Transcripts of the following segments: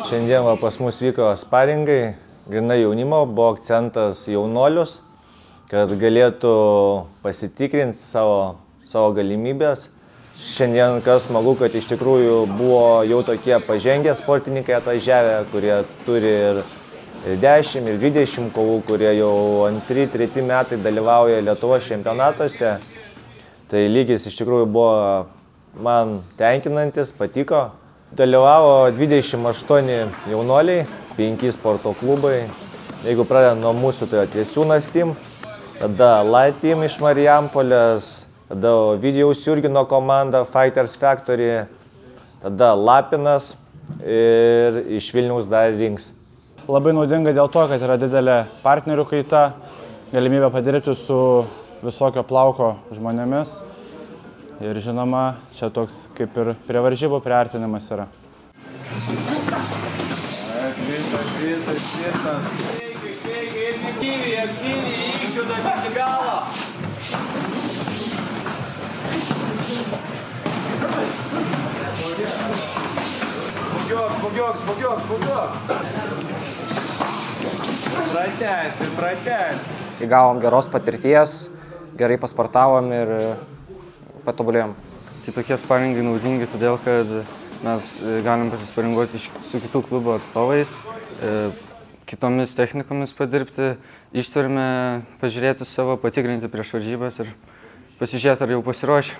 Šiandien pas mus vyko sparingai, grynai jaunimo, buvo akcentas jaunolius, kad galėtų pasitikrinti savo galimybės. Šiandien kas smagu, kad iš tikrųjų buvo jau tokie pažengę sportininkai atvažiavę, kurie turi ir 10, ir 20 kovų, kurie jau 2-3 metai dalyvauja Lietuvos čempionatuose. Tai lygis iš tikrųjų buvo man tenkinantis, patiko. Dalyvavo 28 jaunoliai, 5 sporto klubai. Jeigu pradedant nuo mūsų, tai Tiesiūnas team, tada Light team iš Marijampolės, tada Ovidijaus Jurgino komanda Fighters Factory, tada Lapinas ir iš Vilniaus dar Rings. Labai naudinga dėl to, kad yra didelė partnerių kaita, galimybė padirbti su visokio plauko žmonėmis. Ir žinoma, čia toks kaip ir prie varžybų priartinimas yra. Aktyviai išjudant iki galo. Spugiok. Pratęsti. Įgavom geros patirties, gerai pasportavom ir patobulėjom. Tai tokie sparingai naudingi, todėl kad mes galim pasisparinguoti su kitų klubų atstovais, kitomis technikomis padirbti, ištvermę pažiūrėti savo, patikrinti prieš varžybas ir pasižiūrėti, ar jau pasiruošę.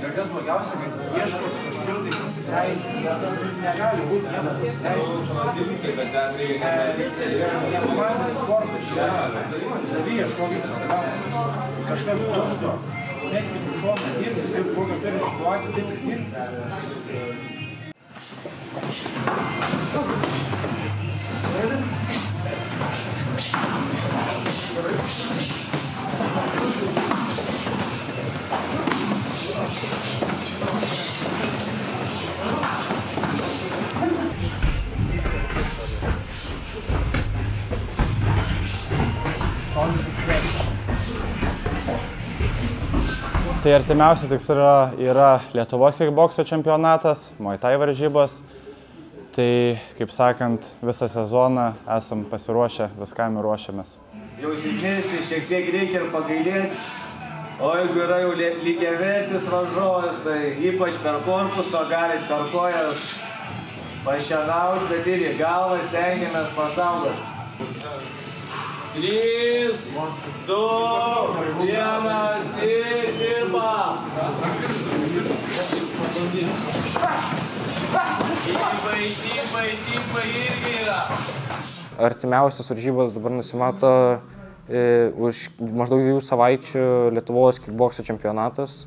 Ir kas blogiausia, kad ieško kažkur tai pasiteisinti, negali būti niekas pasiteisinti. Ne komandinis sportas čia yra, savį ieškokite, kažkas trukdo, neskit iš šoną dirbti, taip kokią turi situaciją, taip ir dirbti. Tai artimiausia tikslas yra Lietuvos kickbokso čempionatas, Muay Thai varžybos. Tai, kaip sakant, visą sezoną esam pasiruošę, viskam ir ruošiamės. Jau silpnesnį šiek tiek reikia ir pagailėti, o jeigu yra jau lygiavertis varžovas, tai ypač per korpuso galit per kojas pašienauti, bet ir į galvą stengiamės pasaugoti. 3, 2, 1 ir dirba. Tipai irgi yra. Artimiausias varžybos dabar nusimato už maždaug 2 savaičių Lietuvos kickbokso čempionatas.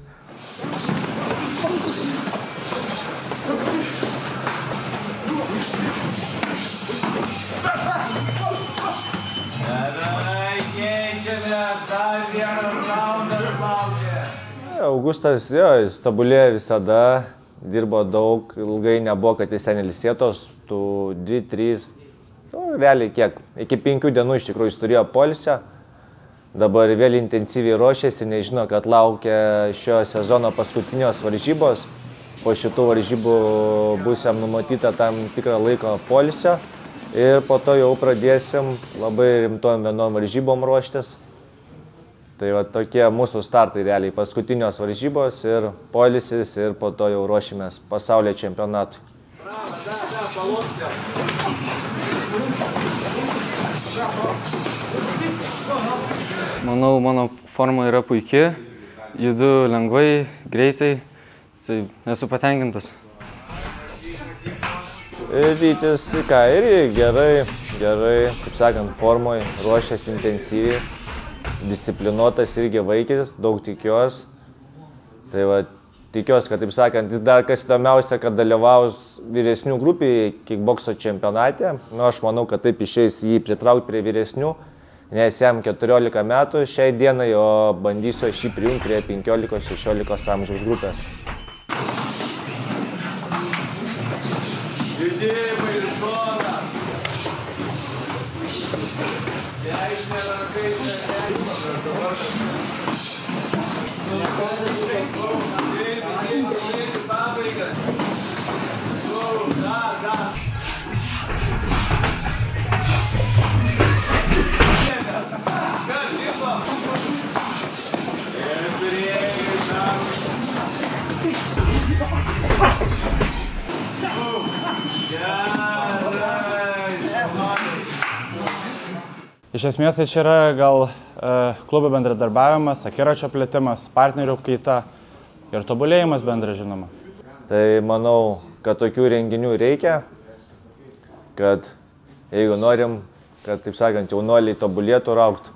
Augustas, jis tobulėjo visada, dirbo daug, ilgai nebuvo, kad jis ten ilsėtos, tų 2-3, realiai kiek, iki 5 dienų iš tikrųjų jis turėjo poilsio. Dabar vėl intensyviai ruošiasi, nežino, kad laukia šio sezono paskutinios varžybos. Po šitų varžybų bus jam numatyta tam tikrą laiko poilsio ir po to jau pradėsim labai rimtom vienom varžybom ruoštis. Tai va tokie mūsų startai realiai, paskutinios varžybos ir poilsis ir po to jau ruošimės pasaulio čempionatui. Manau, mano forma yra puiki, judu lengvai, greitai, tai esu patenkintas. Rytis, irgi gerai, kaip sakant, formoj, ruošiasi intensyviai. Disciplinuotas irgi vaikis, daug tikiuosi. Tai va, tikiuosi, kad taip sakant, jis dar kas įdomiausia, kad dalyvaus vyresnių grupėje kickbokso čempionate. Nu, aš manau, kad taip išeis jį pritraukti prie vyresnių, nes jam 14 metų šiai dienai, o bandysiu aš jį prijungti prie 15-16 amžiaus grupės. Judėjimai į šoną. Dešinė ranka į pabaigą. Iš esmės tai čia yra gal klubo bendradarbiavimas, akiračio plėtimas, partnerių kaita ir tobulėjimas bendra žinoma. Tai manau, kad tokių renginių reikia, kad jeigu norim, kad, taip sakant, jaunuoliai tobulėtų ir augtų.